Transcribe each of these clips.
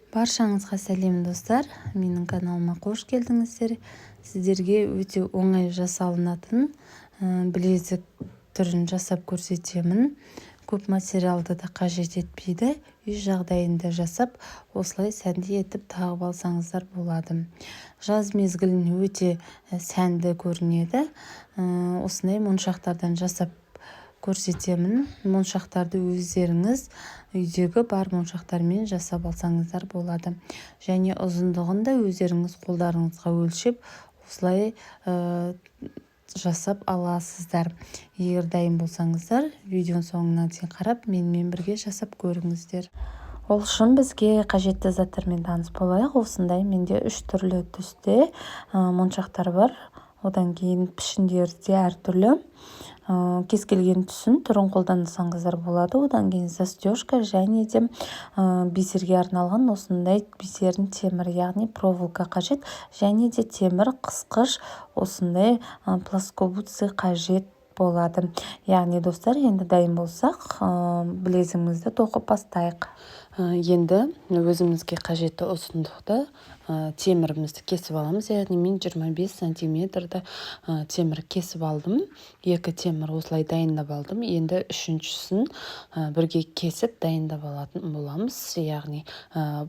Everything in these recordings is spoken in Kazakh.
Баршаңызға сәлем достар, менің каналыма қош келдіңіздер. Сіздерге өте оңай жасалынатын білезік түрін жасап көрсетемін. Көп материалды да қажет етпейді. Үй жағдайында жасап, осылай сәнді етіп тағып алсаңыздар болады. Жаз мезгіліне өте сәнді көрінеді. Осындай моншақтардан жасап көрсетемін. Моншақтарды өздеріңіз үйдегі бар моншақтармен жасап алсаңыздар болады. Және ұзындығын да өздеріңіз қолдарыңызға өлшеп осылай жасап аласыздар. Егер дайын болсаңыздар, видеоның соңына дейін қарап, менімен бірге жасап көріңіздер. Ол үшін бізге қажетті заттармен таныс болайық. Осындай менде 3 түрлі түсте моншақтар бар. Одан кейін пішіндері де әртүрлі. Кез келген түрін қолдансаңыздар болады. Одан кейін застежка және де бисерге арналған осындай бисерін темір, яғни проволока қажет, және де темір қысқыш осындай плоскогубцы қажет болады. Яғни достар, енді дайын болсақ, білезігімізді тоқып бастайық. Енді өзімізге қажетті ұзындықты темірімізді кесіп аламыз. Яғни мен 25 сантиметрді темір кесіп алдым. 2 темір осылай дайындап алдым. Енді үшіншісін бірге кесіп дайындап алатын боламыз. Яғни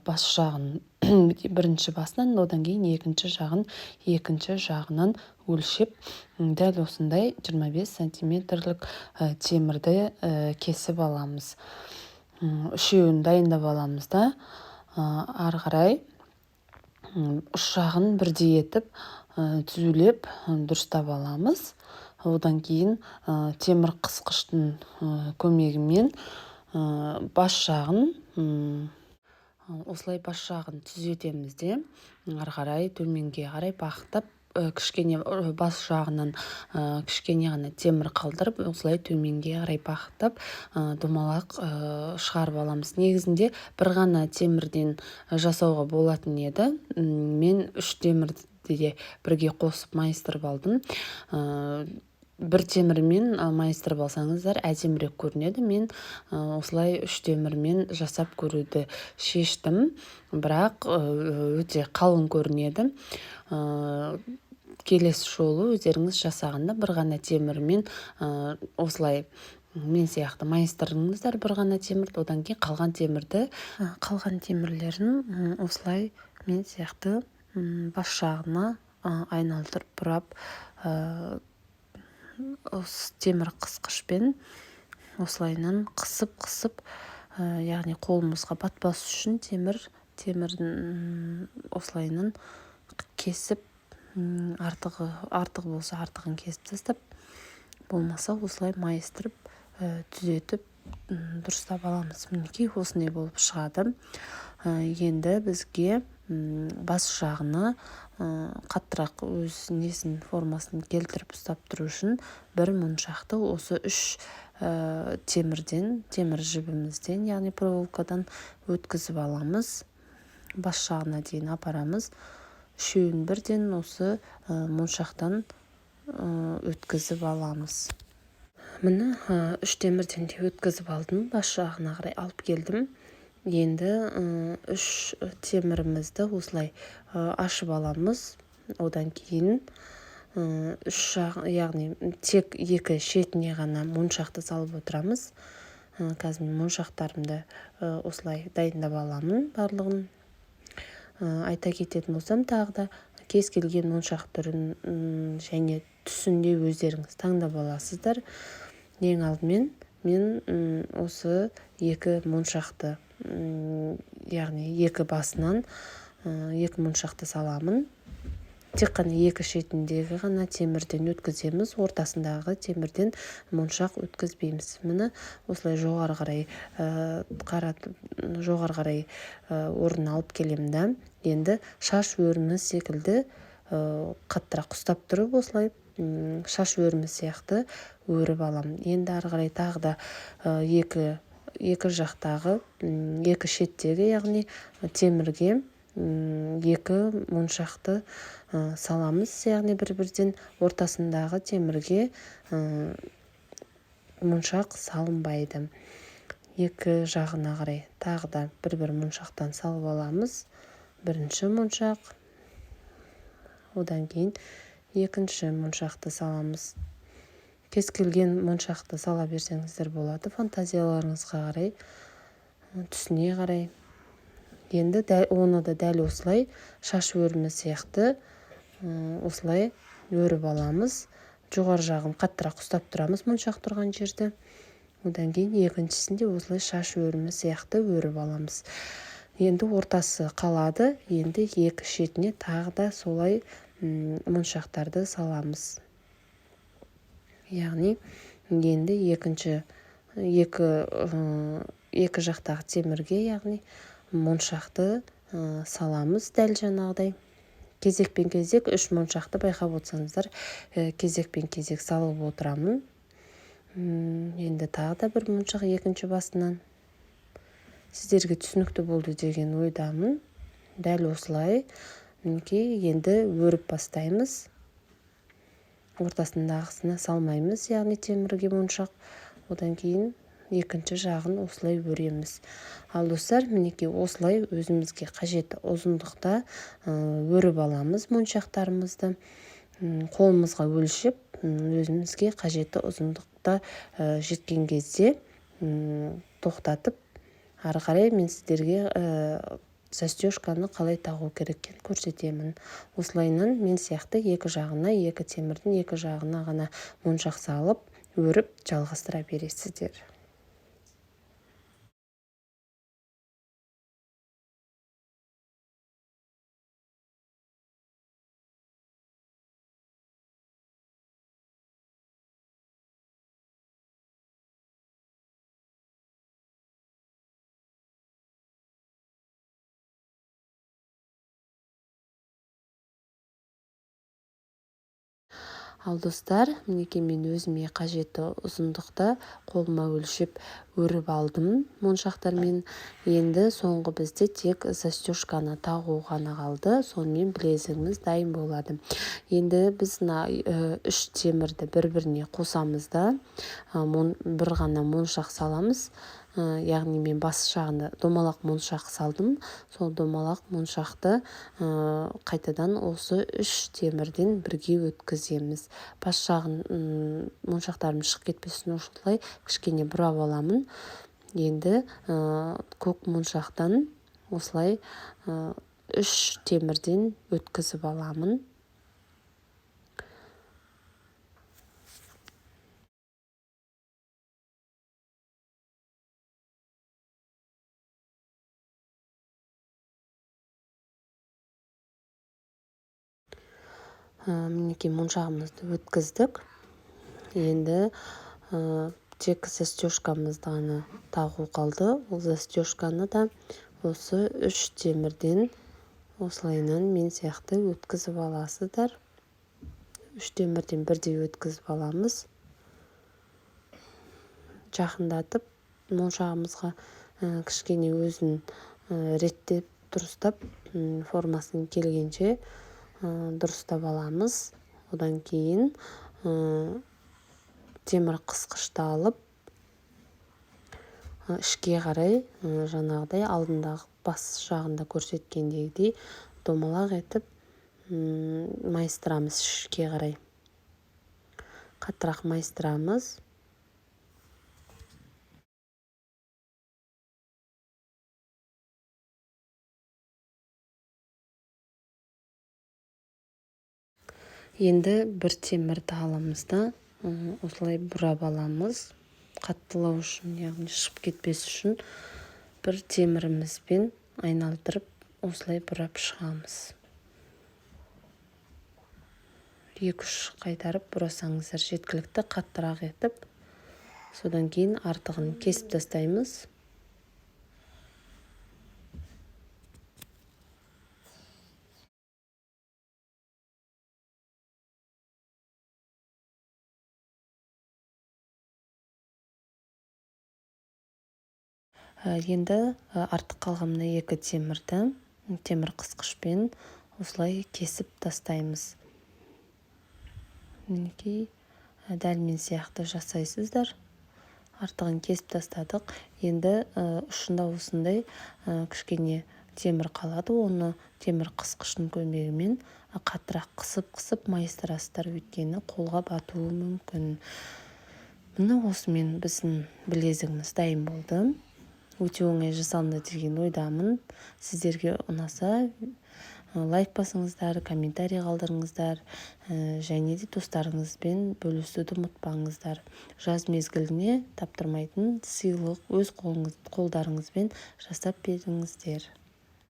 бас жағын бірінші басынан, одан кейін екінші жағынан өлшеп, дәл осындай 25 сантиметрлік темірді кесіп аламыз. Үшеуін дайындап аламыз да, ары қарай үш жағын бірдей етіп түзулеп дұрыстап аламыз. Одан кейін темір қысқыштың көмегімен бас жағын түзетеміз де, ары қарай төменге қарай бағыттап, кішкене бас жағынан кішкене ғана темір қалдырып, осылай төменге қарай бағыттап домалақ шығарып аламыз. Негізінде бір ғана темірден жасауға болатын еді. Мен 3 темірді де бірге қосып майыстырып алдым. Бір темірмен майыстырып алсаңыздар әдемірек көрінеді. Мен осылай 3 темірмен жасап көруді шештім, бірақ өте қалың көрінеді. Келесі жолы өздеріңіз жасағанда бір ғана темірмен осылай мен сияқты майыстырыңыздар бір ғана темірді, одан кейін қалған темірлерін осылай мен сияқты бас жағына айналдырып бұрап, темір қысқышпен осылайынан қысып, яғни қолымызға батпас үшін темірдің осылайынан кесіп, артығы болса артығын кесіп тастап, болмаса осылай майыстырып, түзетіп дұрыстап аламыз. Мінекей осындай болып шығады. Енді бізге бас жағына қаттырақ өз формасын келтіріп ұстап тұру үшін бір моншақты осы 3 темір жібімізден, яғни проволокадан өткізіп аламыз. Бас жағына дейін апарамыз. Үшеуін бірден осы моншақтан өткізіп аламыз. Міне 3 темірден де өткізіп алдым. Бас жағына қарай алып келдім. Енді 3 темірімізді осылай ашып аламыз. Одан кейін 3 жақ, яғни тек 2 шетіне ғана моншақты салып отырамыз. Қазір мен моншақтарымды осылай дайындап аламын барлығын. Айта кететін болсам, тағы да кез келген моншақ түрін және түсінде өздеріңіз таңдап аласыздар. Ең алдымен мен осы 2 моншақты, яғни 2 басынан 2 моншақты саламын. Тек қана 2 шетіндегі ғана темірден өткіземіз, ортасындағы темірден моншақ өткізбейміз. Міне осылай жоғары қарай орнына алып келемін да. Енді шаш өріміз секілді қаттырақ ұстап тұрып, осылай шаш өріміз сияқты өріп аламын. Енді ары қарай тағы да екі жақтағы 2 шеттегі, яғни темірге 2 моншақты саламыз, яғни бір-бірден. Ортасындағы темірге моншақ салынбайды. екі жағына қарай тағы да бір моншақтан салып аламыз. Бірінші моншақ, одан кейін екінші моншақты саламыз. Кез келген моншақты сала берсеңіздер болады, фантазияларыңызға қарай, түсіне қарай. Енді оны да дәл осылай шаш өрімі сияқты осылай өріп аламыз. Жоғары жағын қаттырақ ұстап тұрамыз моншақ тұрған жерді. Одан кейін екіншісінде осылай шаш өрімі сияқты өріп аламыз. Енді ортасы қалады. Енді екі шетіне тағы да солай моншақтарды саламыз. Яғни енді екі жақтағы темірге, яғни моншақты саламыз дәл жаңағыдай. Кезекпен кезек 3 моншақты байқап отырсаңыздар, кезекпен кезек салып отырамын. Енді тағы да бір моншақ екінші басынан. Сіздерге түсінікті болды деген ойдамын. Дәл осылай енді өріп бастаймыз. Ортасындағысына салмаймыз, яғни темірге моншақ. Одан кейін екінші жағын осылай өреміз. Ал достар, мінекей осылай өзімізге қажетті ұзындықта өріп аламыз моншақтарымызды. Қолымызға өлшеп, өзімізге қажетті ұзындықта жеткен кезде тоқтатып, ары қарай мен сіздерге застежканы қалай тағу кереккен көрсетемін. Осылайынан мен сияқты екі жағына, екі темірдің екі жағына ғана моншақ салып, өріп жалғастыра бересіздер. Ал достар, мінекей мен өзіме қажетті ұзындықта қолыма өлшеп өріп алдым моншақтармен. Енді соңғы бізде тек застежканы тағу ғана қалды. Сонымен білезігіміз дайын болады. Енді біз 3 темірді бір-біріне қосамыз да бір ғана моншақ саламыз. Яғни мен бас жағында домалақ моншақ салдым. Сол домалақ моншақты қайтадан осы 3 темірден бірге өткіземіз. Бас жағын моншақтарым шығып кетпесін осылай кішкене бұрап аламын. Енді көк моншақтан осылай 3 темірден өткізіп аламын. Мінекей моншағымызды өткіздік. Енді тек застежкамызды ғана тағу қалды. Ол застежканы да осы 3 темірден осылайынан мен сияқты өткізіп аласыздар. 3 темірден бірдей өткізіп аламыз. Жақындатып моншағымызға кішкене өзін реттеп, дұрыстап, формасын келгенше дұрыстап аламыз. Одан кейін темір қысқышты алып, ішке қарай жаңағыдай алдындағы бас жағында көрсеткендегідей домалақ етіп майыстырамыз ішке қарай. Қаттырақ майыстырамыз. Енді бір темірді аламыз да осылай бұрап аламыз. Қаттылау үшін, яғни шығып кетпес үшін бір темірімізбен айналдырып осылай бұрап шығамыз. 2-3 қайтарып бұрасаңыздар жеткілікті, қаттырақ етіп. Содан кейін артығын кесіп тастаймыз. Енді артық қалған 2 темірді темір қысқышпен осылай кесіп тастаймыз. Мінекей дәл мен сияқты жасайсыздар. артығын кесіп тастадық. Енді ұшында осындай кішкене темір қалады. Оны темір қысқыштың көмегімен қаттырақ қысып майыстырасыздар, өйткені қолға батуы мүмкін. Міне осымен біздің білезігіміз дайын болды. Өте оңай жасалынды деген ойдамын. Сіздерге ұнаса лайк басыңыздар, комментарий қалдырыңыздар, және де достарыңызбен бөлісуді ұмытпаңыздар. Жаз мезгіліне таптырмайтын сыйлық өз қолдарыңызбен жасап беріңіздер.